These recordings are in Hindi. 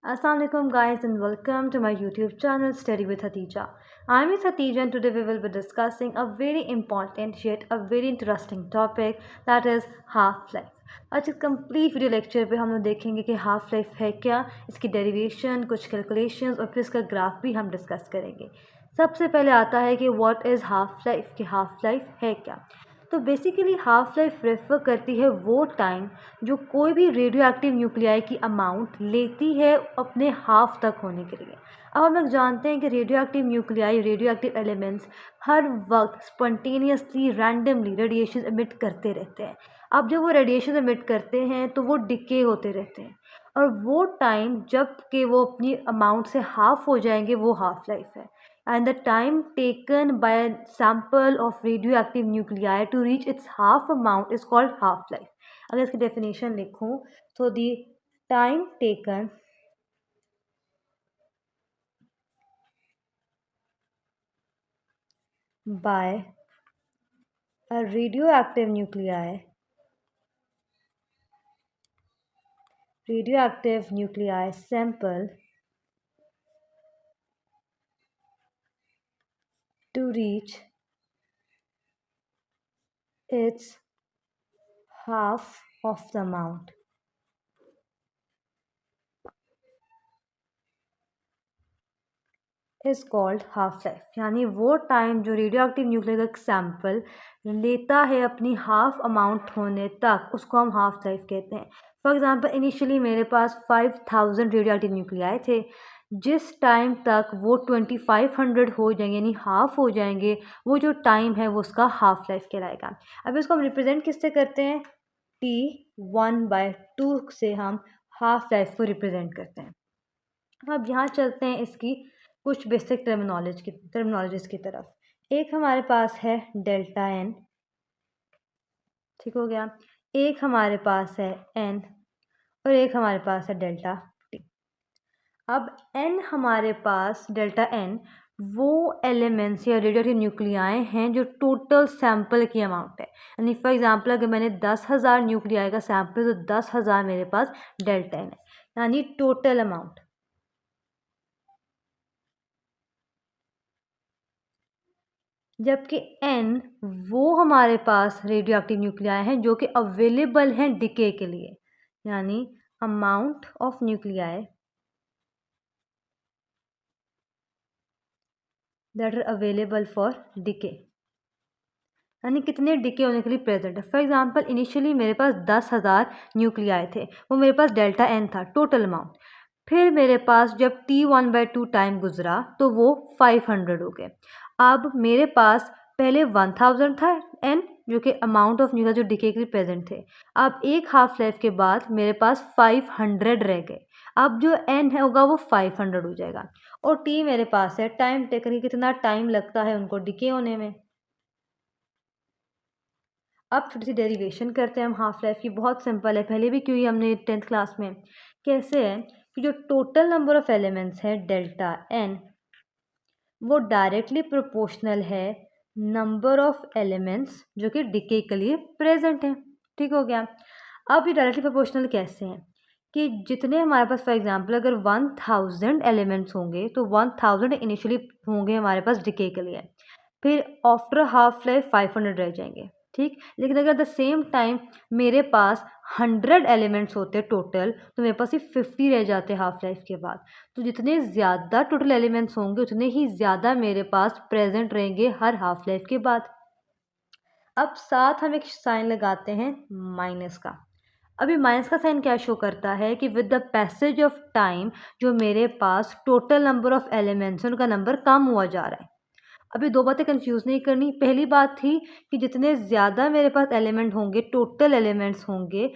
Assalamualaikum guys and welcome to my YouTube channel Study with Hatija. I'm Miss Hatija and today we will be discussing a very important yet a very interesting topic that is half-life. आज इस कंप्लीट वीडियो लेक्चर पे हम लोग देखेंगे कि हाफ लाइफ है क्या, इसकी डेरिवेशन, कुछ कैलकुलेशंस और फिर इसका ग्राफ भी हम डिस्कस करेंगे। सबसे पहले आता है कि व्हाट इज़ हाफ लाइफ, कि हाफ लाइफ है क्या। तो बेसिकली हाफ लाइफ रेफर करती है वो टाइम जो कोई भी रेडियो एक्टिव न्यूक्लियाई की अमाउंट लेती है अपने हाफ तक होने के लिए। अब हम लोग जानते हैं कि radio active nuclei, radioactive elements हर वक्त स्पॉन्टेनियसली रैंडमली रेडिएशन एमिट करते रहते हैं। अब जब वो रेडिएशन एमिट करते हैं तो वो डिके होते रहते हैं और वो टाइम जब कि वो अपनी अमाउंट से हाफ हो जाएंगे वो हाफ लाइफ है। And the time taken by a sample of radioactive nuclei to reach its half amount is called half-life. अगर इसकी definition लिखूं तो the time taken by a radioactive nuclei sample to reach its half of the amount is called half life. यानी वो टाइम जो रेडियो एक्टिव न्यूक्लियर का सैम्पल लेता है अपनी हाफ अमाउंट होने तक, उसको हम हाफ लाइफ कहते हैं। फॉर एग्ज़ाम्पल इनिशियली मेरे पास 5000 रेडियो एक्टिव न्यूक्लियाई थे। जिस टाइम तक वो 2500 हो जाएंगे यानी हाफ हो जाएंगे, वो जो टाइम है वो उसका हाफ लाइफ कहलाएगा। अब इसको हम रिप्रेजेंट किससे करते हैं? T1/2 से हम हाफ लाइफ को रिप्रेजेंट करते हैं। अब यहाँ चलते हैं इसकी कुछ बेसिक टर्मिनोलॉजीज़ की तरफ। एक हमारे पास है डेल्टा एन, ठीक हो गया। एक हमारे पास है एन और एक हमारे पास है डेल्टा टी। अब एन हमारे पास डेल्टा एन वो एलिमेंट्स या रेडियोएक्टिव न्यूक्लियाई हैं जो टोटल सैंपल की अमाउंट है। यानी फॉर एग्जांपल अगर मैंने 10,000 न्यूक्लियाई का सैंपल तो 10,000 मेरे पास डेल्टा एन है, यानी टोटल अमाउंट। जबकि एन वो हमारे पास रेडियो एक्टिव न्यूक्लियाई हैं जो कि अवेलेबल हैं डिके के लिए, यानी amount of nuclei that are available for decay, यानी कितने डिके होने के लिए प्रेजेंट है। फॉर एग्जांपल इनिशियली मेरे पास 10,000 न्यूक्लियाई थे, वो मेरे पास डेल्टा एन था टोटल अमाउंट। फिर मेरे पास जब T1/2 टाइम गुजरा तो वो 500 हो गए। अब मेरे पास पहले 1000 था एन जो कि अमाउंट ऑफ न्यूक्लिया जो डिके के लिए प्रेजेंट थे। अब एक हाफ लाइफ के बाद मेरे पास 500 रह गए। अब जो एन है होगा वो 500 हो जाएगा और टी मेरे पास है टाइम टेकन, कितना टाइम लगता है उनको डिके होने में। अब थोड़ी सी डेरिवेशन करते हैं हम हाफ लाइफ की। बहुत सिंपल है, पहले भी क्यों ही हमने 10th क्लास में। कैसे है कि जो टोटल नंबर ऑफ एलिमेंट्स है डेल्टा एन वो डायरेक्टली प्रोपोर्शनल है नंबर ऑफ एलिमेंट्स जो कि डिके के लिए प्रेजेंट हैं। ठीक हो गया। अब ये डायरेक्टली प्रोपोर्शनल कैसे हैं कि जितने हमारे पास फॉर एग्जांपल अगर 1000 एलिमेंट्स होंगे तो 1000 इनिशियली होंगे हमारे पास डिके के लिए, फिर आफ्टर हाफ लाइफ 500 रह जाएंगे। ठीक, लेकिन अगर द सेम टाइम मेरे पास 100 एलिमेंट्स होते टोटल तो मेरे पास सिर्फ 50 रह जाते हाफ लाइफ के बाद। तो जितने ज़्यादा टोटल एलिमेंट्स होंगे उतने ही ज़्यादा मेरे पास प्रेजेंट रहेंगे हर हाफ लाइफ के बाद। अब साथ हम एक साइन लगाते हैं माइनस का। अभी माइनस का साइन क्या शो करता है कि with the passage of time जो मेरे पास टोटल नंबर ऑफ एलिमेंट्स हैं उनका नंबर कम हुआ जा रहा है। अभी दो बातें कंफ्यूज नहीं करनी। पहली बात थी कि जितने ज़्यादा मेरे पास एलिमेंट होंगे, टोटल एलिमेंट्स होंगे,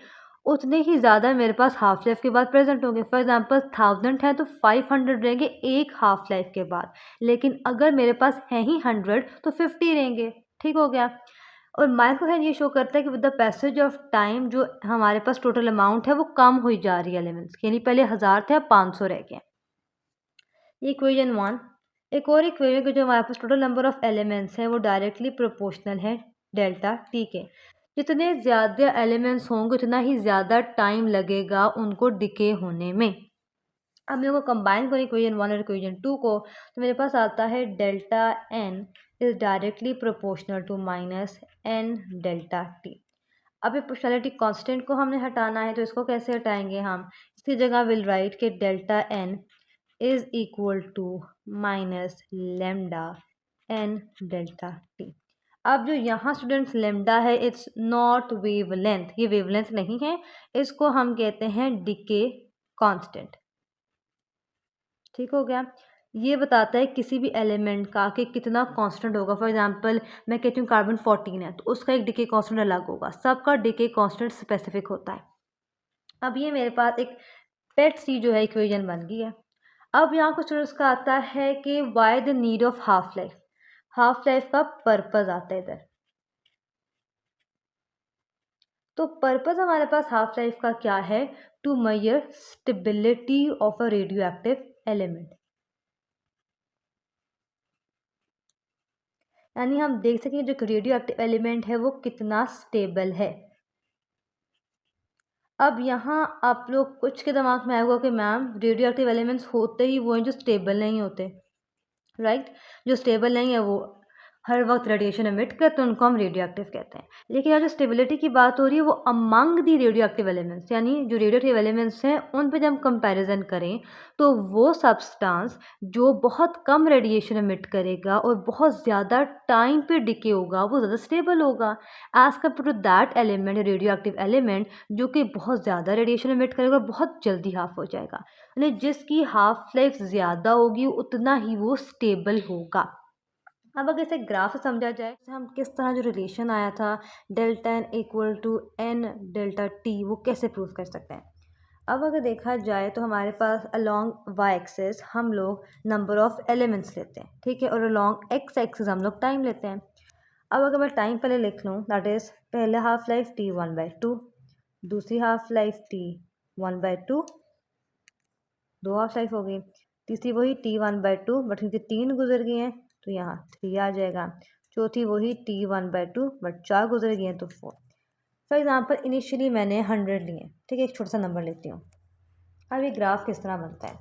उतने ही ज़्यादा मेरे पास हाफ लाइफ के बाद प्रेजेंट होंगे। फॉर एग्जांपल 1000 है तो 500 रहेंगे एक हाफ लाइफ के बाद, लेकिन अगर मेरे पास है ही 100 तो 50 रहेंगे। ठीक हो गया। और माइनस का साइन ये शो करता है कि with the passage of time जो हमारे पास टोटल अमाउंट है वो कम हुई जा रही है एलिमेंट्स की, यानी पहले 1000 थे अब 500 रह गए। इक्वेशन 1। एक और इक्वेशन के जो हमारे पास टोटल नंबर ऑफ एलिमेंट्स हैं वो डायरेक्टली प्रोपोर्शनल है डेल्टा टी के। जितने ज़्यादा एलिमेंट्स होंगे उतना ही ज़्यादा टाइम लगेगा उनको डिके होने में। अब मेरे को कंबाइन करें इक्वेशन 1 और इक्वेशन 2 को, तो मेरे पास आता है delta N is directly proportional to minus N delta T. अब ये प्रोपोर्शनैलिटी कांस्टेंट को हमने हटाना है, तो इसको कैसे हटाएंगे हम? इसकी जगह विल राइट के delta N is equal to minus lambda N delta T. अब जो यहाँ स्टूडेंट्स लेमडा है इट्स नॉट वेवलेंथ, ये वेवलेंथ नहीं है, इसको हम कहते हैं डिके कांस्टेंट। ठीक हो गया। ये बताता है किसी भी एलिमेंट का कि कितना कांस्टेंट होगा। फॉर एग्जांपल मैं कहती हूँ कार्बन 14 है, तो उसका एक डिके कांस्टेंट अलग होगा, सबका डिके कांस्टेंट स्पेसिफिक होता है। अब ये मेरे पास एक पेट सी जो है इक्वेशन बन गई है। अब यहाँ कुछ स्टूडेंट्स का आता है कि why the need of half life, half life का पर्पज आता है इधर। तो पर्पज हमारे पास हाफ लाइफ का क्या है? To measure stability of a radio active element, यानी हम देख सकें जो रेडियो एक्टिव एलिमेंट है वो कितना स्टेबल है। अब यहाँ आप लोग कुछ के दिमाग में आएगा कि मैम रेडियो एक्टिव एलिमेंट्स होते ही वो हैं जो स्टेबल नहीं होते, राइट? जो स्टेबल नहीं है वो हर वक्त रेडिएशन एमिट करते हैं, उनको हम रेडियो एक्टिव कहते हैं। लेकिन यहाँ जो स्टेबिलिटी की बात हो रही है वो among the radio active elements, यानी जो रेडियो एक्टिव एलिमेंट्स हैं उन पे जब हम कंपैरिजन करें तो वो सब्सटेंस जो बहुत कम रेडिएशन एमिट करेगा और बहुत ज़्यादा टाइम पे डिके होगा वो ज़्यादा स्टेबल होगा as compare to that element, radio active element जो कि बहुत ज़्यादा रेडिएशन एमिट करेगा और बहुत जल्दी हाफ हो जाएगा। यानी जिसकी हाफ लाइफ ज़्यादा होगी उतना ही वो स्टेबल होगा। अब अगर इसे ग्राफ से समझा जाए तो हम किस तरह जो रिलेशन आया था delta N equal to N delta T वो कैसे प्रूव कर सकते हैं? अब अगर देखा जाए तो हमारे पास अलोंग वाई एक्सिस हम लोग नंबर ऑफ एलिमेंट्स लेते हैं, ठीक है, और अलोंग एक्स एक्सिस हम लोग टाइम लेते हैं। अब अगर मैं टाइम पहले लिख लूँ, दैट इज़ पहले हाफ लाइफ टी 1/2, दूसरी half life T 1/2, 2 half life हो गई, तीसरी वही टी 1/2 बट क्योंकि 3 गुजर गई हैं तो यहाँ 3 आ जाएगा, चौथी वही टी 1/2 बट 4 गुजर गई हैं तो 4। फॉर एग्जाम्पल इनिशियली मैंने 100 लिए, ठीक है, एक छोटा सा नंबर लेती हूँ। अब ये ग्राफ किस तरह बनता है?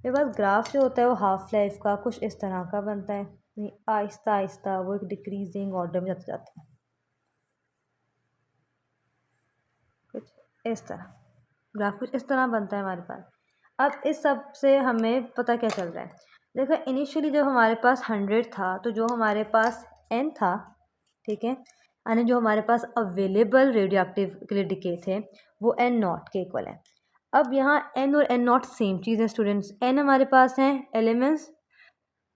मेरे पास ग्राफ जो होता है वो हाफ लाइफ का कुछ इस तरह का बनता है, आहिस्ता आहिस्ता वो एक डिक्रीजिंग ऑर्डर में जाते जाते हैं, कुछ इस तरह ग्राफ कुछ इस तरह बनता है हमारे पास। अब इस सब से हमें पता क्या चल रहा है? देखो इनिशियली जब हमारे पास 100 था तो जो हमारे पास n था, ठीक है, यानी जो हमारे पास अवेलेबल रेडियो एक्टिव के लिए डिके थे वो n नॉट के इक्वल है। अब यहाँ n और n नॉट सेम चीज़ है स्टूडेंट्स, n हमारे पास हैं एलिमेंट्स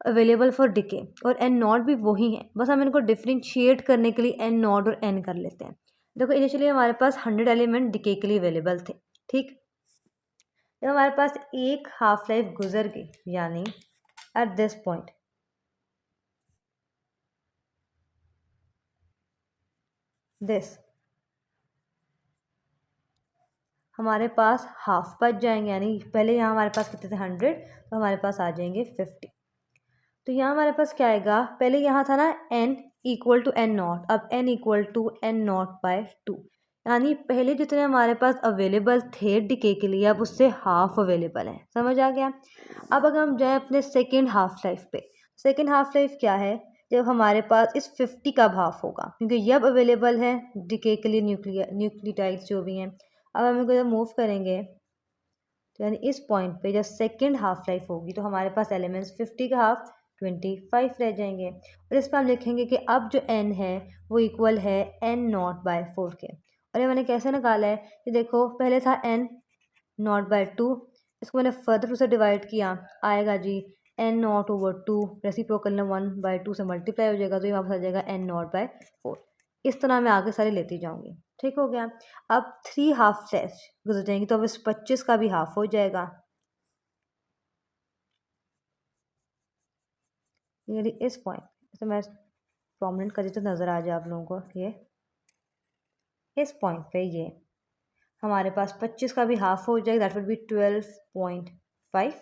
अवेलेबल फॉर डिके और n नॉट भी वही है, बस हम इनको डिफ्रेंशिएट करने के लिए n नॉट और n कर लेते हैं। देखो इनिशियली हमारे पास 100 एलिमेंट डिके के लिए अवेलेबल थे, ठीक। जब हमारे पास एक हाफ लाइफ गुजर गई यानी एट दिस पॉइंट दिस हमारे पास हाफ बच जाएंगे, यानी पहले यहाँ हमारे पास कितने थे 100 तो हमारे पास आ जाएंगे 50। तो यहाँ हमारे पास क्या आएगा? पहले यहाँ था ना n equal to n not, अब n equal to n not by 2, यानी पहले जितने हमारे पास अवेलेबल थे डिके के लिए अब उससे हाफ अवेलेबल है। समझ आ गया? अब अगर हम जाएँ अपने सेकेंड हाफ लाइफ पे, सेकेंड हाफ लाइफ क्या है? जब हमारे पास इस 50 का हाफ होगा, क्योंकि ये अब अवेलेबल है डिके के लिए न्यूक्लियोटाइड्स जो भी हैं। अब हम इनको जब मूव करेंगे तो यानी इस पॉइंट पे जब सेकेंड हाफ लाइफ होगी तो हमारे पास एलिमेंट्स 50 का हाफ 25 रह जाएंगे, और इस पर हम लिखेंगे कि अब जो n है वो इक्वल है n नॉट बाय 4 के। और ये मैंने कैसे निकाला है कि देखो पहले था n नॉट बाय 2, इसको मैंने फर्दर 2 से डिवाइड किया, आएगा जी n नॉट ओवर 2, रेसिप्रोकल में 1/2 से मल्टीप्लाई हो जाएगा तो ये वापस आ जाएगा n नॉट बाय 4। इस तरह मैं आगे सारी लेती जाऊँगी, ठीक हो गया। अब 3 हाफ लाइफ गुजर जाएंगी तो अब इस 25 का भी हाफ हो जाएगा, ये इस पॉइंट तो मैं प्रोमिनेंट करी तो नज़र आ जाए आप लोगों को, ये इस पॉइंट पे ये हमारे पास 25 का भी हाफ हो जाएगा, दैट विल बी 12.5,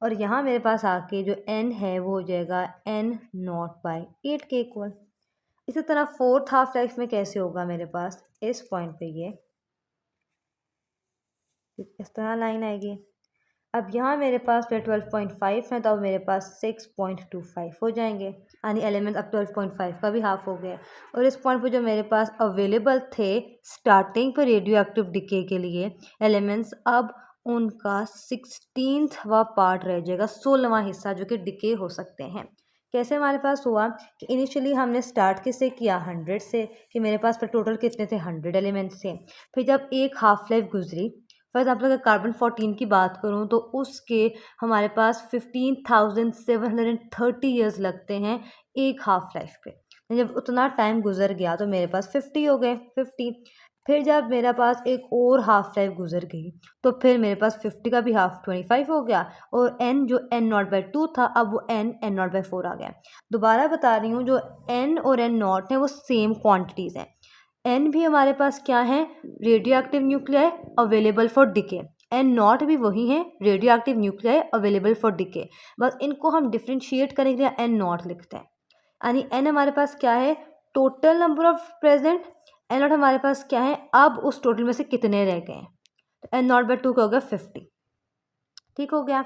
और यहाँ मेरे पास आके जो n है वो हो जाएगा n नॉट बाय 8 के इक्वल। इसी तरह फोर्थ हाफ लाइफ में कैसे होगा मेरे पास? इस पॉइंट पे ये इस तरह लाइन आएगी, अब यहाँ मेरे पास 12.5 है, तो अब मेरे पास 6.25 हो जाएंगे, यानी एलिमेंट्स अब 12.5 का भी हाफ हो गया। और इस पॉइंट पे जो मेरे पास अवेलेबल थे स्टार्टिंग पर रेडियो एक्टिव डिके के लिए एलिमेंट्स, अब उनका 16वां पार्ट रह जाएगा, 16वां हिस्सा जो कि डिके हो सकते हैं। कैसे हमारे पास हुआ कि इनिशियली हमने स्टार्ट किससे किया, 100 से, कि मेरे पास पर टोटल कितने थे, 100 एलिमेंट्स थे। फिर जब एक हाफ लाइफ गुजरी, फॉर एग्जाम्पल अगर कार्बन 14 की बात करूँ तो उसके हमारे पास 15,730 ईयर्स लगते हैं एक हाफ लाइफ पे। जब उतना टाइम गुजर गया तो मेरे पास 50 हो गए, 50। फिर जब मेरे पास एक और हाफ लाइफ गुजर गई तो फिर मेरे पास 50 का भी हाफ 25 हो गया, और n जो n0/2 था अब वो n n0/4 आ गया। दोबारा बता रही हूँ, जो n और n0 है वो सेम क्वांटिटीज़ हैं। एन भी हमारे पास क्या है, radio active nuclei available for decay. N not भी वही है, radio active nuclei available for decay, बस इनको हम डिफ्रेंशिएट करने के लिए एन नॉट लिखते हैं। यानी एन हमारे पास क्या है, total number of present, N not हमारे पास क्या है, अब उस टोटल में से कितने रह गए हैं। तो एन नॉट बाई 2 का हो गया 50। ठीक हो गया।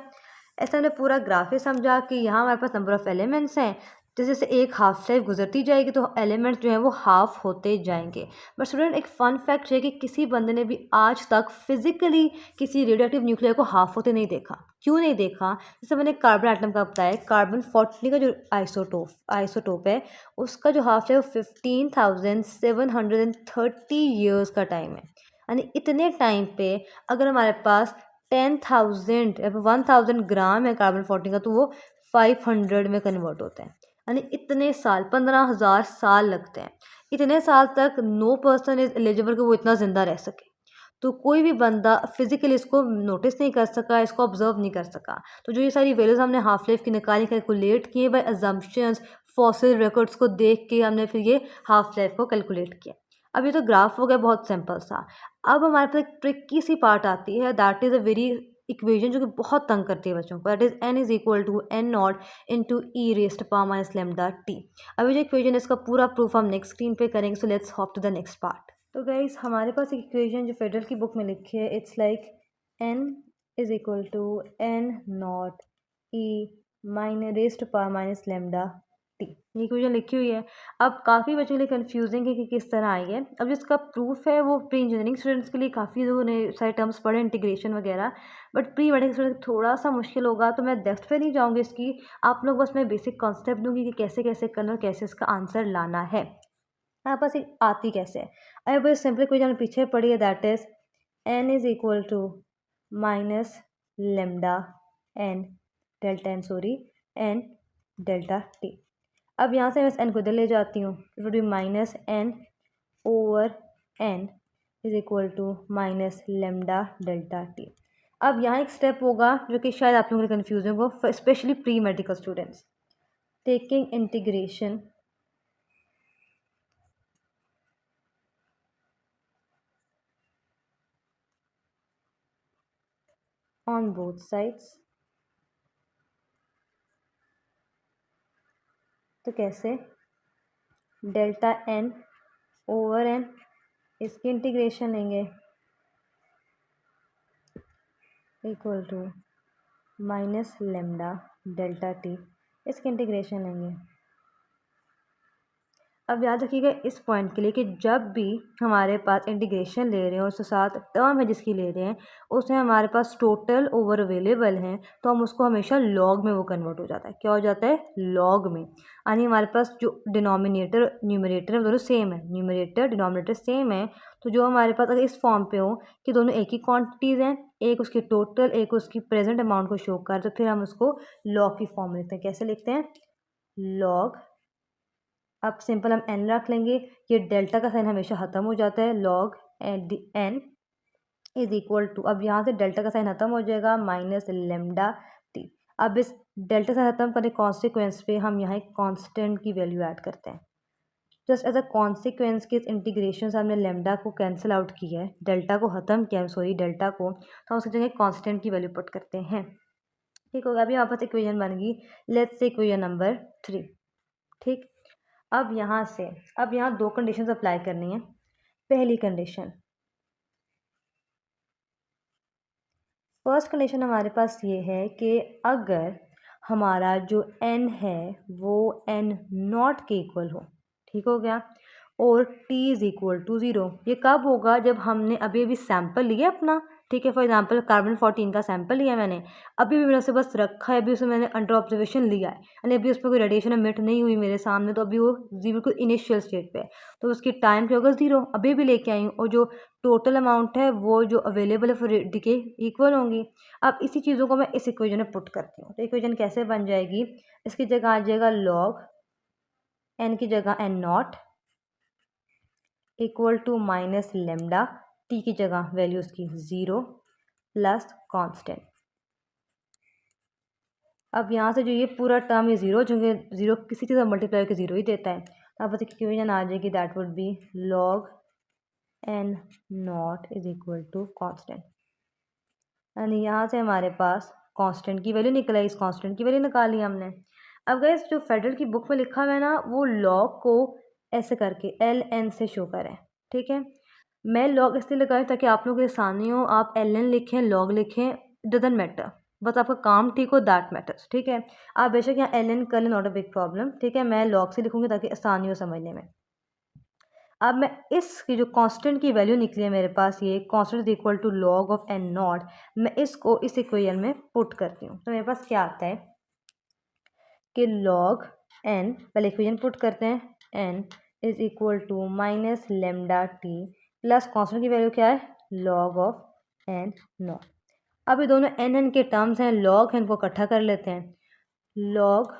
ऐसा हमने पूरा ग्राफ समझा कि यहाँ हमारे पास नंबर ऑफ एलिमेंट्स हैं, जैसे जैसे एक हाफ लाइफ गुजरती जाएगी तो एलिमेंट्स जो हैं वो हाफ होते जाएंगे। बट स्टूडेंट एक फ़न फैक्ट है कि किसी बंदे ने भी आज तक फिजिकली किसी रेडियोएक्टिव न्यूक्लियर को हाफ होते नहीं देखा। क्यों नहीं देखा, जैसे मैंने कार्बन एटम का बताया, कार्बन 14 का जो आइसोटोप है उसका जो हाफ है वो 15,730 ईयर्स का टाइम है। यानी इतने टाइम पे अगर हमारे पास 10,000 या 1,000 ग्राम है कार्बन 14 का तो वो 500 में कन्वर्ट होता है। यानी इतने साल, 15,000 साल लगते हैं। इतने साल तक नो पर्सन इज एलिजिबल कि वो इतना ज़िंदा रह सके। तो कोई भी बंदा फिजिकली इसको नोटिस नहीं कर सका, इसको ऑब्जर्व नहीं कर सका। तो जो ये सारी वैल्यूज हमने हाफ लाइफ की निकाली, कैलकुलेट किए बाय अजम्पशंस, फॉसिल रिकॉर्ड्स को देख के हमने फिर ये हाफ लाइफ को कैलकुलेट किया। अब ये तो ग्राफ हो गया बहुत सिंपल सा। अब हमारे पास एक ट्रिकी सी पार्ट आती है, that is a very equation जो कि बहुत तंग करती है बच्चों को, that is n is equal to n not into E raised power minus lambda T. अभी जो इक्वेशन है इसका पूरा प्रूफ हम नेक्स्ट स्क्रीन पे करेंगे, so let's hop to the next part. तो गाइस हमारे पास एक इक्वेशन जो फेडरल की बुक में लिखी है, it's like n is equal to n not E minus raised power minus lambda T, ये इक्वेशन लिखी हुई है। अब काफ़ी बच्चों के लिए कंफ्यूजिंग है कि किस तरह आई है। अब जिसका प्रूफ है वो प्री इंजीनियरिंग स्टूडेंट्स के लिए काफ़ी लोगों ने सारे टर्म्स पढ़े, इंटीग्रेशन वगैरह, बट प्री मेडिकल स्टूडेंट्स थोड़ा सा मुश्किल होगा, तो मैं डेप्थ पे नहीं जाऊँगी इसकी। आप लोग बस मैं बेसिक कॉन्सेप्ट दूंगी कि कैसे कैसे करना और कैसे इसका आंसर लाना है। यहाँ पास एक आती कैसे है, अरे बस सिंपल इक्वेशन हमने पीछे पढ़ी है, that is n is equal to minus lambda N delta N, sorry N delta T. अब यहाँ से मैं इस n को इधर ले जाती हूँ, it would be minus n over n is equal to minus lambda delta T. अब यहाँ एक स्टेप होगा जो कि शायद आप लोगों को कन्फ्यूजन हो, specially pre medical students, taking integration on both sides. तो कैसे, डेल्टा n ओवर n, इसकी इंटीग्रेशन लेंगे equal to minus lambda delta T, इसकी इंटीग्रेशन लेंगे। अब याद रखिएगा इस पॉइंट के लिए कि जब भी हमारे पास इंटीग्रेशन ले रहे हैं उसके साथ टर्म है जिसकी ले रहे हैं, उसमें हमारे पास टोटल ओवर अवेलेबल हैं, तो हम उसको हमेशा लॉग में वो कन्वर्ट हो जाता है। क्या हो जाता है, लॉग में। यानी हमारे पास जो डिनोमिनेटर न्यूमरेटर है दोनों सेम है, न्यूमरेटर डिनोमिनेटर सेम है। तो जो हमारे पास अगर इस फॉर्म पे हो कि दोनों एक ही क्वांटिटीज़ हैं, एक उसकी टोटल एक उसकी प्रेजेंट अमाउंट को शो कर, तो फिर हम उसको लॉग की फॉर्म में लिखते हैं। कैसे लिखते हैं, लॉग, अब सिंपल हम एन रख लेंगे, ये डेल्टा का साइन हमेशा ख़त्म हो जाता है, log N is equal to, अब यहाँ से डेल्टा का साइन ख़त्म हो जाएगा, माइनस लेमडा टी। अब इस डेल्टा से ख़त्म करने कॉन्सिक्वेंस पे हम यहाँ एक कांस्टेंट की वैल्यू ऐड करते हैं। जस्ट एज अ कॉन्सिक्वेंस के इस इंटीग्रेशन से हमने लेमडा को कैंसिल आउट किया है, डेल्टा को ख़त्म किया, सॉरी डेल्टा को, तो हम उसकी जगह कांस्टेंट की वैल्यू पुट करते हैं। ठीक होगा, अभी हमारे पास इक्वेशन बन गई, लेट्स से इक्वेशन नंबर 3। ठीक, अब यहाँ दो कंडीशंस अप्लाई करनी है। पहली कंडीशन, फर्स्ट कंडीशन हमारे पास ये है कि अगर हमारा जो n है वो n नॉट के इक्वल हो, ठीक हो गया, और t इज़ इक्वल टू 0। ये कब होगा? जब हमने अभी अभी सैम्पल लिया अपना, ठीक है, फॉर एग्जांपल कार्बन 14 का सैंपल लिया मैंने, अभी भी मैंने उसे बस रखा है, अभी उसे मैंने अंडर ऑब्जर्वेशन लिया है, यानी अभी उस पर कोई रेडिएशन एमिट नहीं हुई मेरे सामने, तो अभी वो बिल्कुल इनिशियल स्टेट पे है, तो उसकी टाइम क्या होगा? 0। अभी भी लेके आई हूँ, और जो टोटल अमाउंट है वो जो अवेलेबल है फॉर डिके इक्वल होंगी। अब इसी चीज़ों को मैं इस इक्वेशन में पुट करती हूँ, तो इक्वेशन कैसे बन जाएगी? इसकी जगह आ जाएगा लॉग n की जगह n not equal to minus lambda, T की जगह वैल्यू उसकी 0 प्लस कांस्टेंट। अब यहाँ से जो ये पूरा टर्म है 0, जो कि 0 किसी चीज़ का मल्टीप्लाई करके 0 ही देता है, अब बस इक्वेशन आ जाएगी, that would be log n not is equal to constant, यानी यहाँ से हमारे पास कांस्टेंट की वैल्यू निकल आई, इस कांस्टेंट की वैल्यू निकाली हमने। अब गाइस जो फेडरल की बुक में लिखा हुआ है ना, वो लॉग को ऐसे करके ln से शो करें, ठीक है। मैं लॉग इसलिए लगाई ताकि आप लोगों के आसानी हो, आप ln लिखें, लॉग लिखें, डजंट मैटर, बस आपका काम ठीक हो, दैट मैटर्स, ठीक है। आप बेशक यहाँ ln कर लें, नॉट अ बिग प्रॉब्लम, ठीक है। मैं लॉग से लिखूँगी ताकि आसानी हो समझने में। अब मैं इसकी जो कांस्टेंट की वैल्यू निकली है मेरे पास, ये constant is equal to log of n not, मैं इसको इस इक्वेशन में पुट करती हूँ, तो मेरे पास क्या आता है कि लॉग n, पहले इक्वेशन पुट करते हैं, n is equal to minus lambda T plus constant की वैल्यू क्या है? Log of n not. अब ये दोनों n के टर्म्स हैं, लॉग है, इनको इकट्ठा कर लेते हैं, log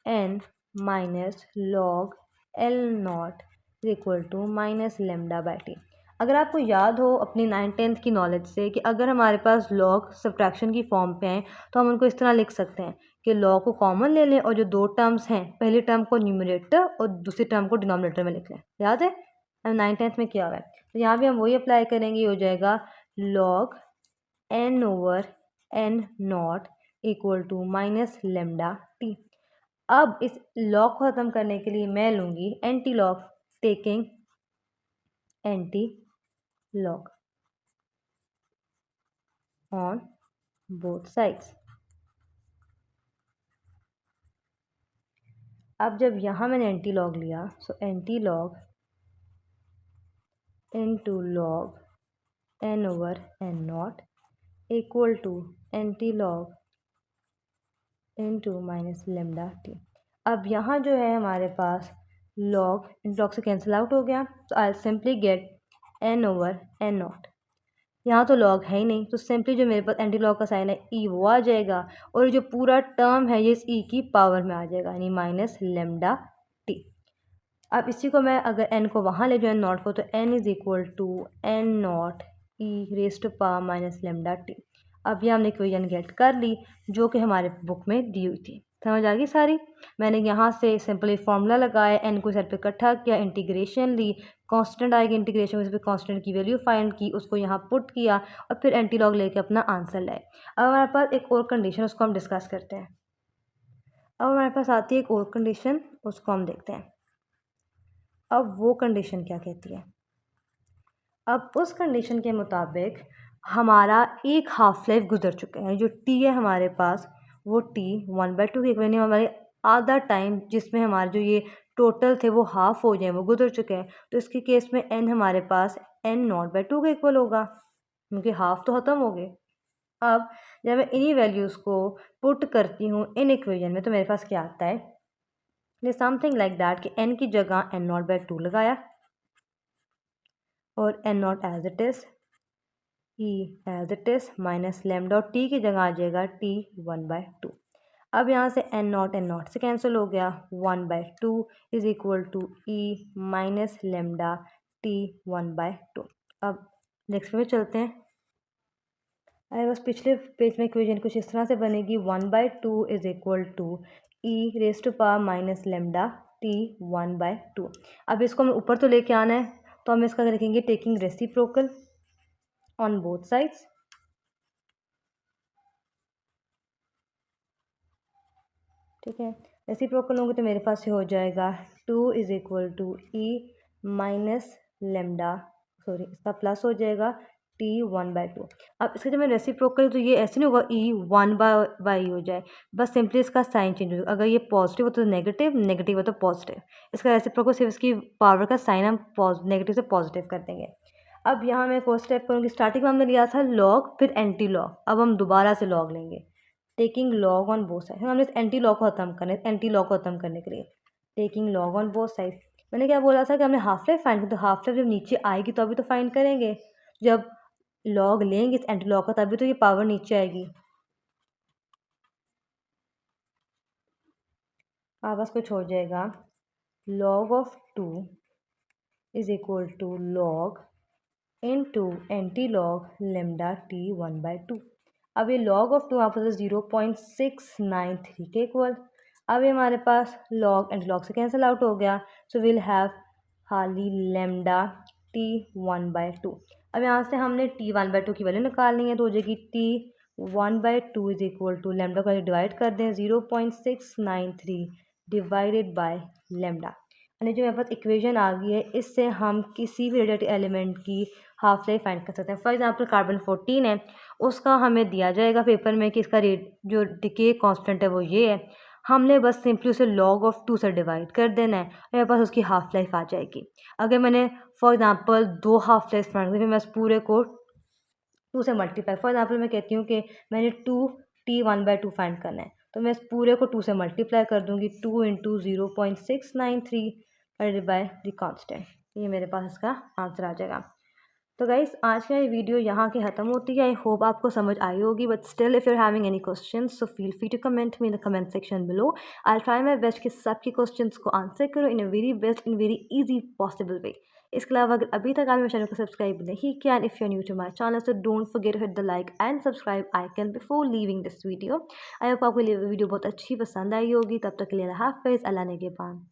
n minus log l not is equal to minus lambda by T. अगर आपको याद हो अपनी 9th-10th की नॉलेज से कि अगर हमारे पास लॉग सब्ट्रैक्शन की फॉर्म पे हैं, तो हम उनको इस तरह लिख सकते हैं कि लॉग को कॉमन ले लें और जो दो टर्म्स हैं, पहली टर्म को न्यूमरेटर और दूसरी टर्म को डिनोमिनेटर में लिख लें। याद है 9th-10th में किया हुआ है, तो यहाँ भी हम वही अप्लाई करेंगे, हो जाएगा log n over n not equal to minus lambda T. अब इस लॉग को ख़त्म करने के लिए मैं लूँगी anti log, taking anti log on both sides. अब जब यहाँ मैंने एंटी लॉग लिया, so anti log into log n over n not equal to anti log into minus lambda T. अब यहाँ जो है हमारे पास लॉग लॉग से कैंसिल आउट हो गया, तो I simply get n over n not. यहाँ तो लॉग है ही नहीं, तो सिंपली जो मेरे पास एंटी लॉग का साइन है ई वो आ जाएगा, और जो पूरा टर्म है ये इस ई की पावर में आ जाएगा, यानी माइनस लेमडा टी। अब इसी को मैं अगर n को वहाँ ले जाऊँ n नॉट को, तो n is equal to n not E raised to power minus lambda T. अब ये हमने इक्वेशन गेट कर ली जो कि हमारे बुक में दी हुई थी, समझ आ गई सारी। मैंने यहाँ से सिंपली फार्मूला लगाया, n को साइड पे इकट्ठा किया, इंटीग्रेशन ली, कांस्टेंट आएगी इंटीग्रेशन, उस पर कांस्टेंट की वैल्यू फाइंड की, उसको यहाँ पुट किया और फिर एंटी लॉग लेके अपना आंसर लाए। अब हमारे पास एक और कंडीशन, उसको हम डिस्कस करते हैं। अब हमारे पास आती है एक और कंडीशन, उसको हम देखते हैं। अब वो कंडीशन क्या कहती है? अब उस कंडीशन के मुताबिक हमारा एक हाफ लाइफ गुजर चुका है, जो टी है हमारे पास वो टी 1/2 के इक्वल, हमारे आधा टाइम जिसमें हमारे जो ये टोटल थे वो हाफ हो जाए वो गुजर चुके हैं, तो इसके केस में एन हमारे पास n0/2 के इक्वल होगा, क्योंकि हाफ तो ख़त्म हो गए। अब जब मैं इन्हीं वैल्यूज़ को पुट करती हूँ इन इक्वेशन में, तो मेरे पास क्या आता है, समथिंग लाइक दैट कि n की जगह n0/2 लगाया और n not as it is, E as it is minus lambda, और टी की जगह आ जाएगा टी 1/2। अब यहाँ से n नॉट से कैंसिल हो गया, 1/2 is equal to E minus lambda T 1/2। अब नेक्स्ट में चलते हैं। अरे बस पिछले पेज में इक्वेशन कुछ इस तरह से बनेगी, 1/2 is equal to E raised to power minus lambda T 1/2। अब इसको हमें ऊपर तो लेके आना है, तो हम इसका लिखेंगे taking reciprocal on both sides, ठीक है। रेसिप्रोकल होंगे तो मेरे पास ये हो जाएगा 2 is equal to E minus lambda, sorry इसका प्लस हो जाएगा t1/2। अब इसका जब मैं रेसिप्रोकल तो ये ऐसे नहीं होगा e1/y हो जाए, बस सिंपली इसका साइन चेंज होगा। अगर ये पॉजिटिव हो तो नेगेटिव, नेगेटिव हो तो पॉजिटिव। इसका रेसिप्रोकल सिर्फ इसकी पावर का साइन हम नेगेटिव से पॉजिटिव कर देंगे। अब यहाँ मैं एक और स्टेप करूँगी। स्टार्टिंग में हमने लिया था लॉग फिर एंटी लॉग, अब हम दोबारा से लॉग लेंगे। Taking log on both side, हमने इस एंटी लॉग को खत्म करना है, एंटी लॉग को खत्म करने के लिए taking log on both side. मैंने क्या बोला था कि हमने हाफ लाइफ फाइंड की, तो हाफ लाइफ जब नीचे आएगी तो अभी तो फाइंड करेंगे, जब लॉग लेंगे इस एंटी लॉग का तभी तो ये पावर नीचे आएगी। आपस कुछ हो जाएगा, log of 2 is equal to log into anti-log lambda t1/2। अब ये log of 2 आपस 0.693 के इक्वल। अब ये हमारे पास log एंड log से कैंसिल आउट हो गया, सो विल हैव हाली lambda t1/2। अब यहाँ से हमने t1/2 की वैल्यू निकालनी है, तो हो जाएगी t1/2 is equal to lambda को डिवाइड कर दें 0.693 डिवाइडेड बाय लैम्डा। यानी जो मेरे पास इक्वेशन आ गई है, इससे हम किसी भी रेडियोएक्टिव एलिमेंट की हाफ लाइफ फाइंड कर सकते हैं। फॉर एग्जांपल कार्बन 14 है, उसका हमें दिया जाएगा पेपर में कि इसका रेट जो डिके कांस्टेंट है वो ये है। हमने बस सिंपली उसे log ऑफ 2 से डिवाइड कर देना है, मेरे पास उसकी हाफ लाइफ आ जाएगी। अगर मैंने for example 2 half life find फिर मैं इस पूरे को 2 से मल्टीप्लाई, फॉर एग्जांपल मैं कहती हूँ कि मैंने 2t1/2 फाइंड करना है, तो मैं इस पूरे को 2 से मल्टीप्लाई कर दूँगी, 2 into 0.693 divided by the constant. ये मेरे पास इसका आंसर आ जाएगा। तो गाइस आज का ये वीडियो यहाँ के ख़त्म होती है। आई होप आपको समझ आई होगी, but still if you are having any questions so feel free to comment me in the comment section below. I will try my best कि सबके क्वेश्चंस को आंसर करो in a very best in very easy possible way. इसके अलावा अगर अभी तक आपने मेरे चैनल को सब्सक्राइब नहीं किया and if you are new to my channel so don't forget to hit the like and subscribe icon before leaving this video. I hope आपको ये वीडियो बहुत अच्छी पसंद आई होगी। तब तक के लिए अल्लाह हाफ़िज़, अल्लाह निगहबान।